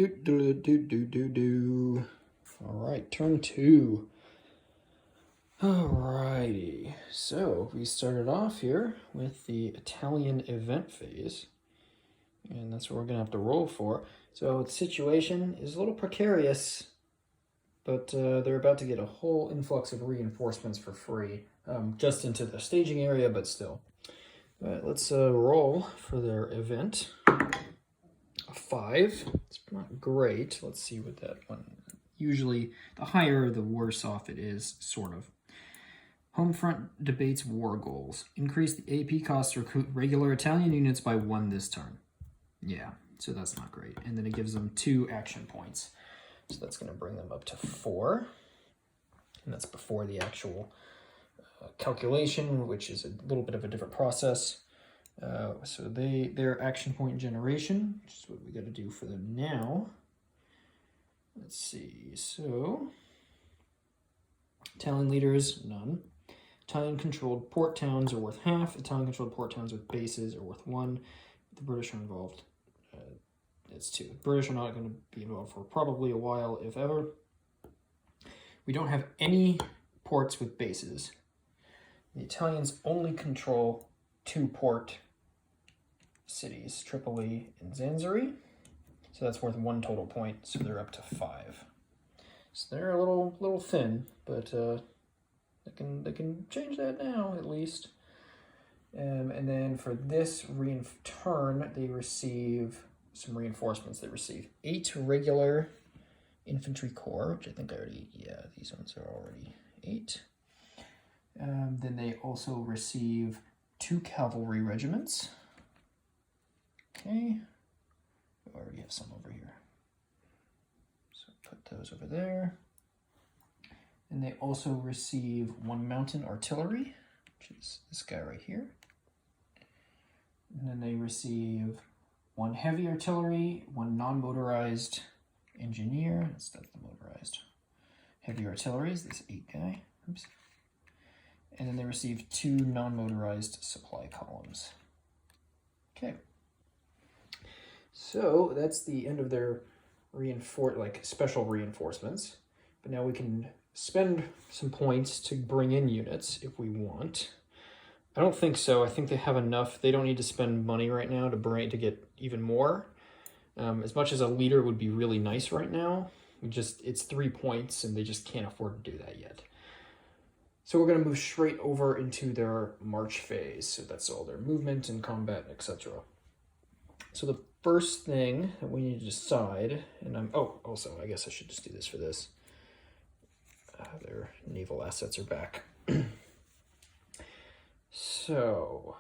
All right, turn 2. Alrighty, so we started off here with the Italian event phase, and that's what we're gonna have to roll for. So the situation is a little precarious, but they're about to get a whole influx of reinforcements for free, just into the staging area, but still. All right, let's roll for their event. A 5. It's not great. Let's see what that one. Usually, the higher, the worse off it is, sort of. Homefront debates war goals. Increase the AP cost to recruit regular Italian units by 1 this turn. Yeah, so that's not great. And then it gives them 2 action points. So that's going to bring them up to 4. And that's before the actual calculation, which is a little bit of a different process. So their action point generation, which is what we got to do for them now. Let's see. So Italian leaders, none. Italian-controlled port towns are worth half. Italian-controlled port towns with bases are worth 1. The British are involved. It's 2. The British are not going to be involved for probably a while, if ever. We don't have any ports with bases. The Italians only control 2 port cities, Tripoli and Zanziri. So that's worth 1 total point, so they're up to 5. So they're a little thin, but they can change that now at least. And then for this turn, they receive some reinforcements. They receive 8 regular infantry corps, which I think I already, yeah, these ones are already 8. Then they also receive 2 cavalry regiments. Okay, I already have some over here. So put those over there. And they also receive 1 mountain artillery, which is this guy right here. And then they receive 1 heavy artillery, 1 non-motorized engineer. That's the motorized. Heavy artillery is this 8 guy. Oops. And then they receive 2 non-motorized supply columns. Okay. So that's the end of their special reinforcements. But now we can spend some points to bring in units if we want. I don't think so. I think they have enough. They don't need to spend money right now to get even more. As much as a leader would be really nice right now, it's 3 points and they just can't afford to do that yet. So we're going to move straight over into their march phase. So that's all their movement and combat, etc. So the first thing that we need to decide, and also I guess I should just do this for this. Their naval assets are back. So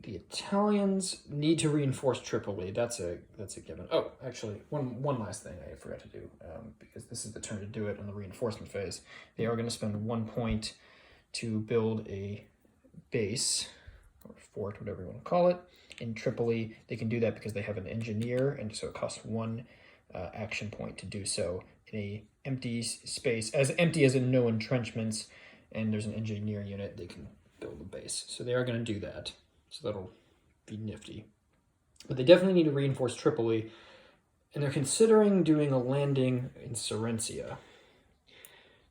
the Italians need to reinforce Tripoli. That's a given. Oh, actually, one last thing I forgot to do, because this is the turn to do it on the reinforcement phase. They are going to spend 1 point to build a base, or fort, whatever you want to call it, in Tripoli. They can do that because they have an engineer, and so it costs 1 action point to do so in a empty space, as empty as in no entrenchments, and there's an engineer unit. They can build a base. So they are going to do that. So that'll be nifty. But they definitely need to reinforce Tripoli, and they're considering doing a landing in Serencia.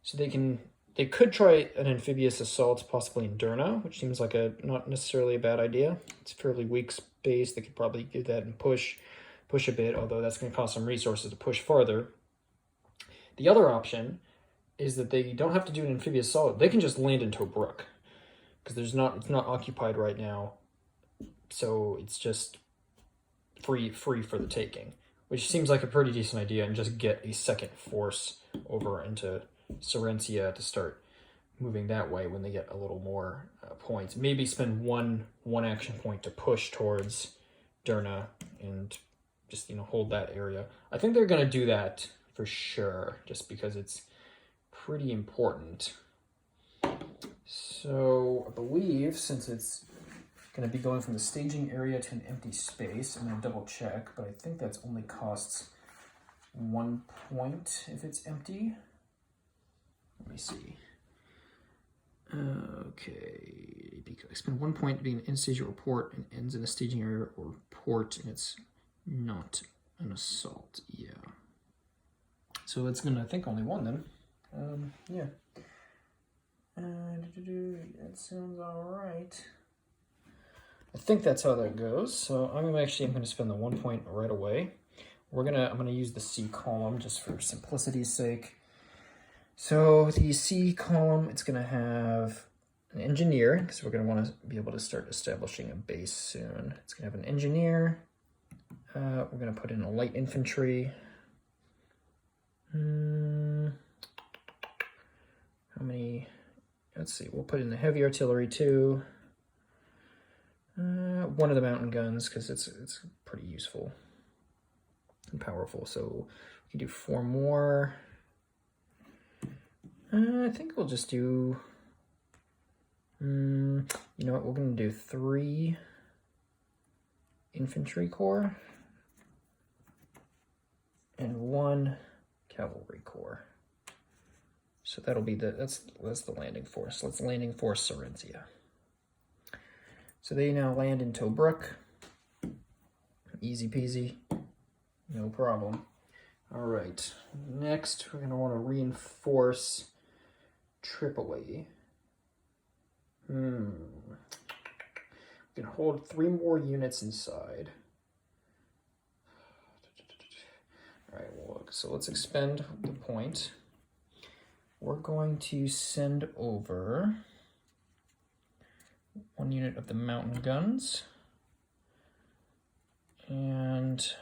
So they could try an amphibious assault, possibly in Derna, which seems like not necessarily a bad idea. It's a fairly weak space. They could probably do that and push a bit, although that's going to cost some resources to push farther. The other option is that they don't have to do an amphibious assault. They can just land in Tobruk, because it's not occupied right now. So it's just free for the taking, which seems like a pretty decent idea, and just get a second force over into Serencia to start moving that way when they get a little more points. Maybe spend one action point to push towards Derna and just hold that area. I think they're going to do that for sure, just because it's pretty important. So I believe, since it's going to be going from the staging area to an empty space, I'm going to double check, but I think that's only costs 1 point if it's empty. Let me see. Okay, I spend 1 point being an in stage or port and ends in a staging area or port, and it's not An assault, yeah. So it's gonna, I think, only one then. Yeah. That sounds alright. I think that's how that goes. So I'm gonna spend the 1 point right away. I'm gonna use the C column just for simplicity's sake. So the C column, it's gonna have an engineer, because we're gonna want to be able to start establishing a base soon. It's gonna have an engineer. We're gonna put in a light infantry. How many? Let's see, we'll put in the heavy artillery too. One of the mountain guns, because it's pretty useful and powerful. So we can do 4 more. I think we'll just do, you know what, we're gonna do 3 infantry corps and 1 cavalry corps. So that'll be that's the landing force. Let's landing force Serenzia. So they now land in Tobruk. Easy peasy, no problem. All right, next we're gonna want to reinforce Tripoli. We can hold 3 more units inside. All right, well, so let's expend the point. We're going to send over 1 unit of the mountain guns and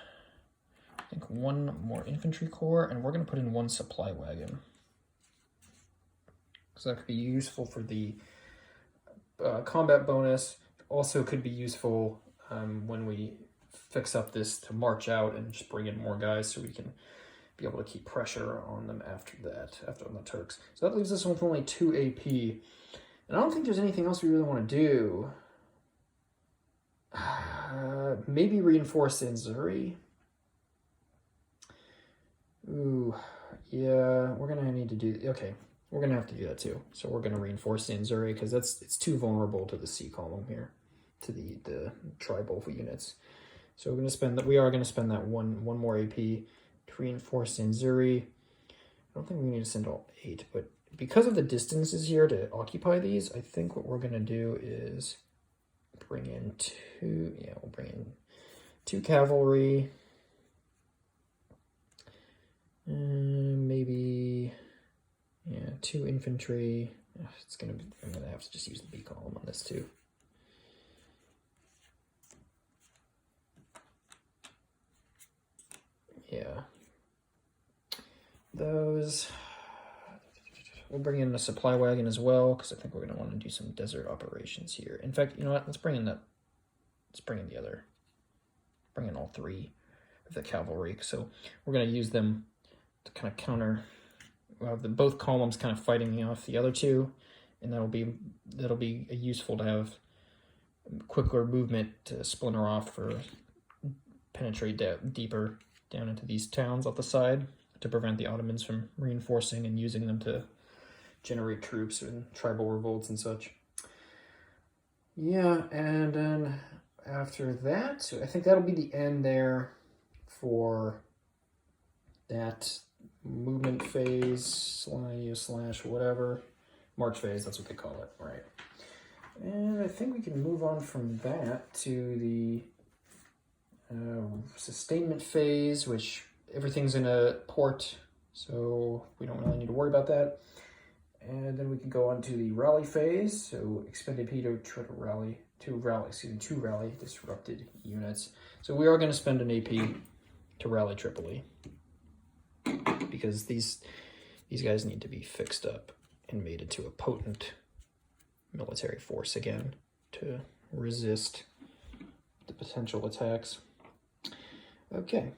I think 1 more infantry corps, and we're going to put in 1 supply wagon. So that could be useful for the combat bonus. Also could be useful when we fix up this to march out and just bring in more guys so we can be able to keep pressure on them after on the Turks. So that leaves us with only 2 AP. And I don't think there's anything else we really want to do. Maybe reinforce Anzuri. Ooh, yeah, we're gonna need to do, okay, we're gonna have to do that too. So we're gonna reinforce Anzuri because it's too vulnerable to the C column here, to the tribal units. So we are gonna spend that one more AP to reinforce Anzuri. I don't think we need to send all 8, but because of the distances here to occupy these, I think what we're gonna do is bring in 2, yeah, we'll bring in 2 cavalry. Maybe, yeah, 2 infantry. I'm gonna have to just use the B column on this too. Yeah. Those. We'll bring in a supply wagon as well, because I think we're gonna want to do some desert operations here. In fact, you know what? Let's bring in the other. Bring in all 3 of the cavalry. So we're gonna use them to kind of counter both columns kind of fighting off the other 2, and that'll be useful to have quicker movement to splinter off for penetrate deeper down into these towns off the side to prevent the Ottomans from reinforcing and using them to generate troops and tribal revolts and such. Yeah, and then after that, so I think that'll be the end there for that movement phase slash whatever. March phase, that's what they call it, right? And I think we can move on from that to the sustainment phase, which everything's in a port, so we don't really need to worry about that. And then we can go on to the rally phase, so expend AP to try to rally, to rally disrupted units. So we are going to spend an AP to rally Tripoli, because these guys need to be fixed up and made into a potent military force again to resist the potential attacks. Okay.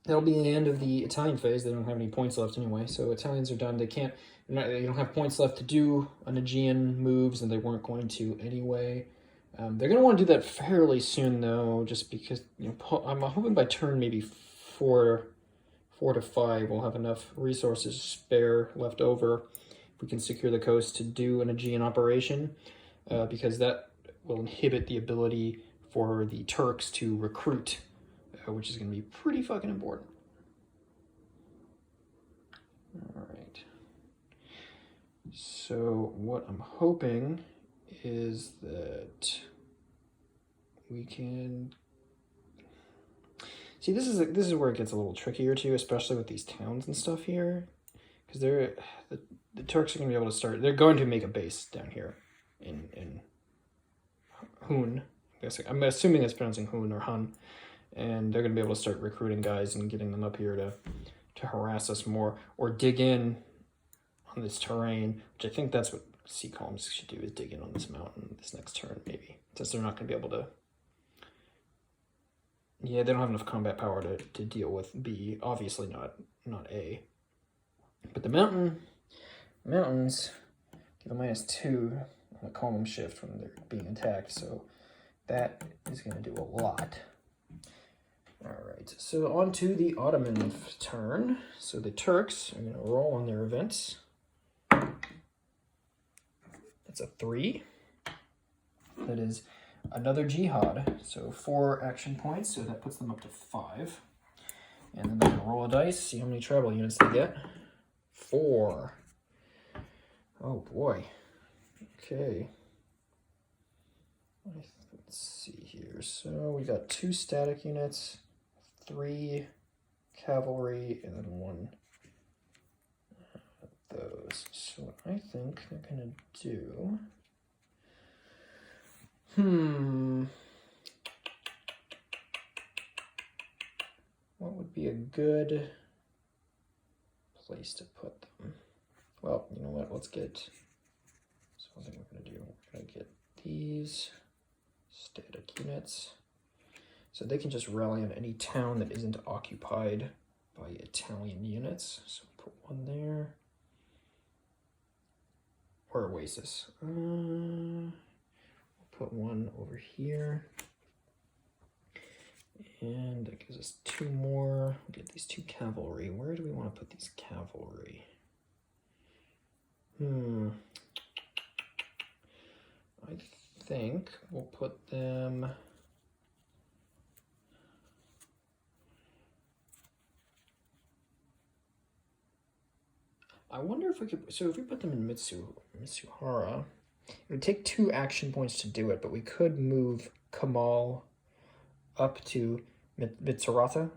That'll be the end of the Italian phase. They don't have any points left anyway, so Italians are done. They don't have points left to do Aegean moves, and they weren't going to anyway. They're going to want to do that fairly soon, though, just because, you know, I'm hoping by turn maybe 4 to 5 we'll have enough resources spare left over if we can secure the coast to do an Aegean operation, because that will inhibit the ability for the Turks to recruit which is going to be pretty fucking important. All right. So what I'm hoping is that we can see, this is where it gets a little trickier too, especially with these towns and stuff here, because the Turks are going to be able to start. They're going to make a base down here in Hun. I'm assuming it's pronouncing Hun or Hun, and they're going to be able to start recruiting guys and getting them up here to harass us more or dig in on this terrain, which I think that's what sea columns should do, is dig in on this mountain this next turn, maybe, since they're not going to be able to. Yeah, they don't have enough combat power to deal with B. Obviously not A. But the mountains give a -2 on the column shift when they're being attacked, so that is going to do a lot. All right, so on to the Ottoman turn. So the Turks are going to roll on their events. That's a 3. That is another jihad, so 4 action points, so that puts them up to 5. And then they're going to roll a dice, see how many tribal units they get. 4. Oh boy. Okay. Let's see here. So we got 2 static units, 3 cavalry, and then 1 of those. So what I think they're going to do... What would be a good place to put them? Well, you know what? Let's get... So I think we're going to do... We're going to get these static units. So they can just rally on any town that isn't occupied by Italian units. So put 1 there. Or Oasis. We'll put 1 over here. And that gives us 2 more. We'll get these 2 cavalry. Where do we want to put these cavalry? I think we'll put them... I wonder if we could... So if we put them in Mitsuhara, it would take 2 action points to do it, but we could move Kamal up to Mitsuata,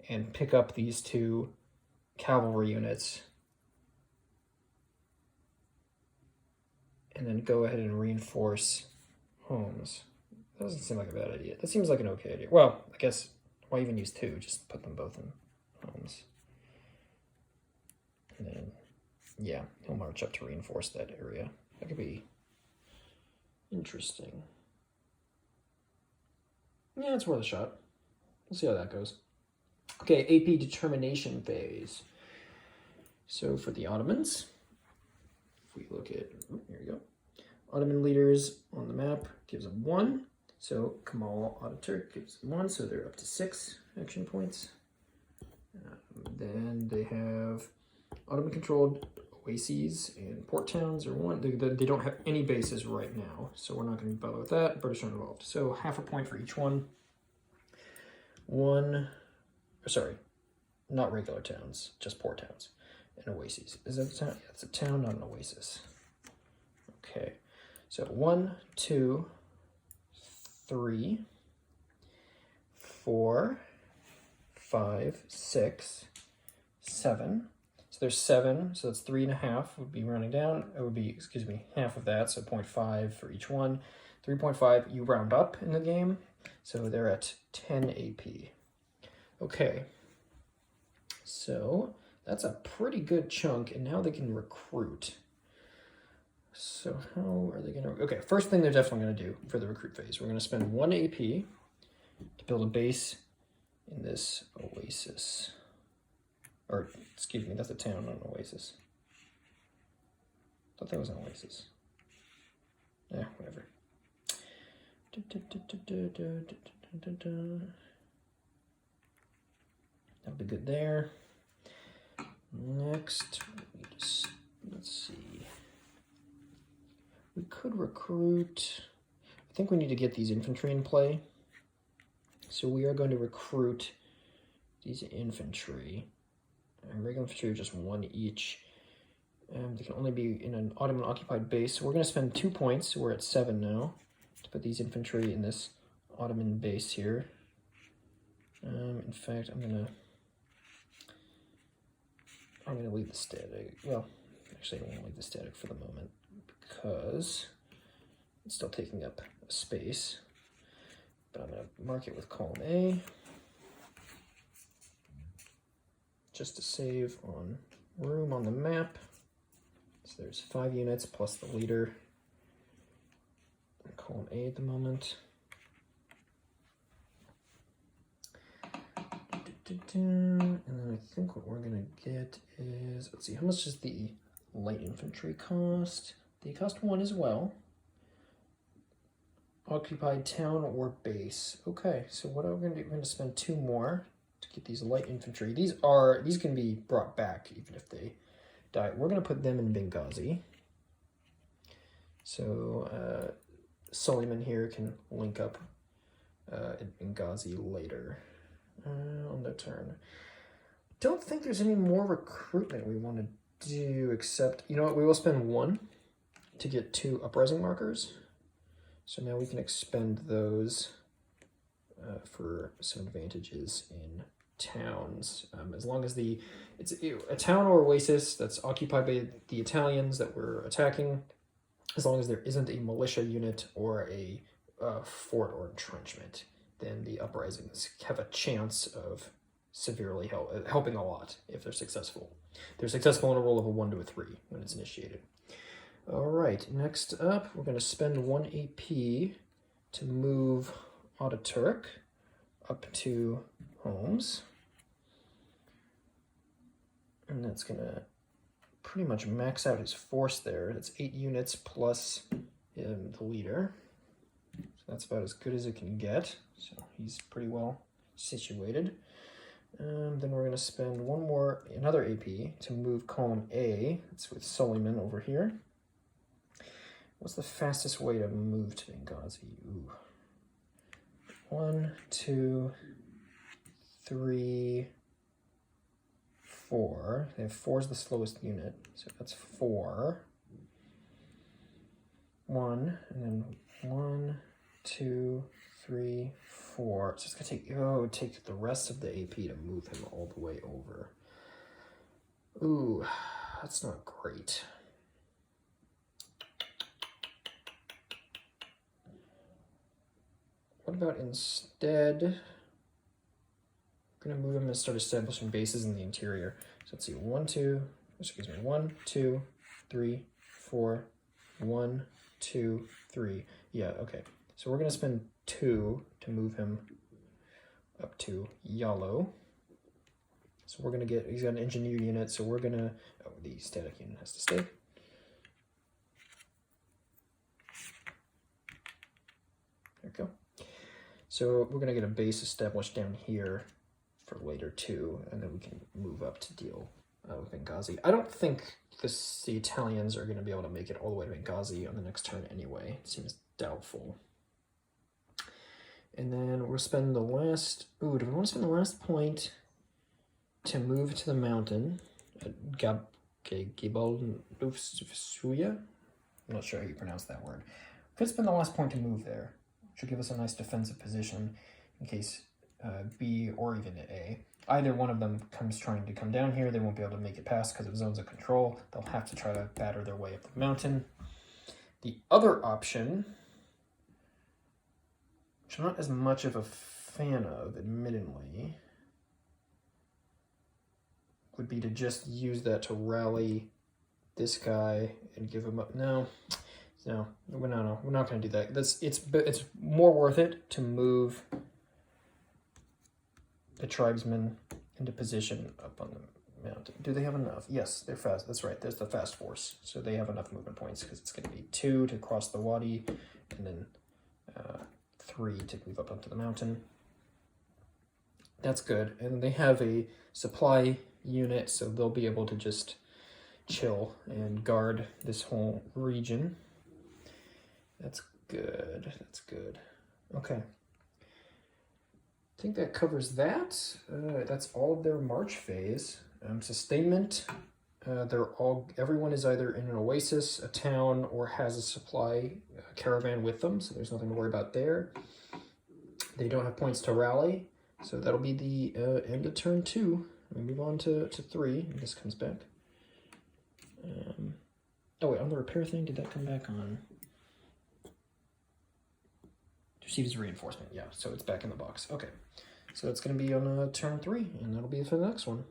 and pick up these 2 cavalry units, and then go ahead and reinforce Homs. That doesn't seem like a bad idea. That seems like an okay idea. Well, I guess, why even use 2? Just put them both in Homs. And then, yeah, he'll march up to reinforce that area. That could be interesting. Yeah, it's worth a shot. We'll see how that goes. Okay, AP determination phase. So for the Ottomans, if we look at, here we go. Ottoman leaders on the map gives them 1. So Kemal Ataturk gives them 1, so they're up to 6 action points. Then they have Ottoman-controlled oases and port towns are 1. They don't have any bases right now, so we're not going to bother with that. British are involved. So half a point for each one. Sorry, not regular towns, just port towns and oases. Is that a town? Yeah, it's a town, not an oasis. Okay, so 1, 2, 3, 4, 5, 6, 7. So there's 7, so that's 3.5 would be rounding down. It would be, excuse me, half of that, so 0.5 for each one. 3.5, you round up in the game, so they're at 10 AP. Okay, so that's a pretty good chunk, and now they can recruit. So how are they going to... Okay, first thing they're definitely going to do for the recruit phase, we're going to spend 1 AP to build a base in this oasis. Or, excuse me, that's a town, not an oasis. I thought that was an oasis. Yeah, whatever. That'll be good there. Next, let's see. We could recruit... I think we need to get these infantry in play. So we are going to recruit these infantry. And regular infantry are just 1 each. They can only be in an Ottoman occupied base. So we're going to spend 2 points. We're at 7 now to put these infantry in this Ottoman base here. In fact, I'm gonna leave the static. Well, actually, I don't want to leave the static for the moment because it's still taking up space. But I'm gonna mark it with column A just to save on room on the map. So there's 5 units plus the leader. Column A at the moment. And then I think what we're gonna get is, let's see, how much does the light infantry cost? They cost 1 as well. Occupied town or base. Okay, so what are we gonna do? We're gonna spend 2 more to get these light infantry. These can be brought back even if they die. We're gonna put them in Benghazi. So Suleiman here can link up at Benghazi later. On their turn. Don't think there's any more recruitment we want to do, except, you know what, we will spend 1 to get 2 uprising markers. So now we can expend those for some advantages in towns. As long as it's a town or oasis that's occupied by the Italians that we're attacking, as long as there isn't a militia unit or a fort or entrenchment, then the uprisings have a chance of severely helping a lot if they're successful. They're successful on a roll of a 1 to a 3 when it's initiated. All right, next up, we're going to spend 1 AP to move Ataturk up to Homs. And that's going to pretty much max out his force there. That's 8 units plus the leader. So that's about as good as it can get. So he's pretty well situated. Then we're going to spend another AP to move column A. It's with Suleiman over here. What's the fastest way to move to Benghazi? Ooh. 1, 2, 3, 4. They have 4 is the slowest unit, so that's 4. 1, and then 1, 2, 3, 4. So it's gonna take the rest of the AP to move him all the way over. Ooh, that's not great. What about instead, we're gonna move him and start establishing bases in the interior. So let's see, 1, 2, 3, 4, 1, 2, 3. Yeah, okay. So we're gonna spend 2 to move him up to Yalo. So we're gonna he's got an engineer unit, so we're gonna, the static unit has to stay. There we go. So we're gonna get a base established down here for later too, and then we can move up to deal with Benghazi. I don't think the Italians are gonna be able to make it all the way to Benghazi on the next turn anyway. It seems doubtful. And then we'll spend the last, do we want to spend the last point to move to the mountain at Gibaldufsuya? I'm not sure how you pronounce that word. Could spend the last point to move there, which will give us a nice defensive position in case B or even A. Either one of them trying to come down here, they won't be able to make it past because of zones of control. They'll have to try to batter their way up the mountain. The other option, which I'm not as much of a fan of, admittedly, would be to just use that to rally this guy and give him up. No, we're not going to do that. It's more worth it to move the tribesmen into position up on the mountain. Do they have enough? Yes, they're fast. That's right. There's the fast force, so they have enough movement points because it's going to be 2 to cross the wadi, and then 3 to move up onto the mountain. That's good. And they have a supply unit, so they'll be able to just chill and guard this whole region. That's good. That's good. Okay. I think that covers that. That's all of their march phase. Sustainment. Everyone is either in an oasis, a town, or has a supply caravan with them, so there's nothing to worry about there. They don't have points to rally, so that'll be the end of turn 2. We move on to 3, and this comes back. Oh wait, on the repair thing, did that come back on? Receives reinforcement, yeah, so it's back in the box. Okay, so that's going to be on turn 3, and that'll be for the next one.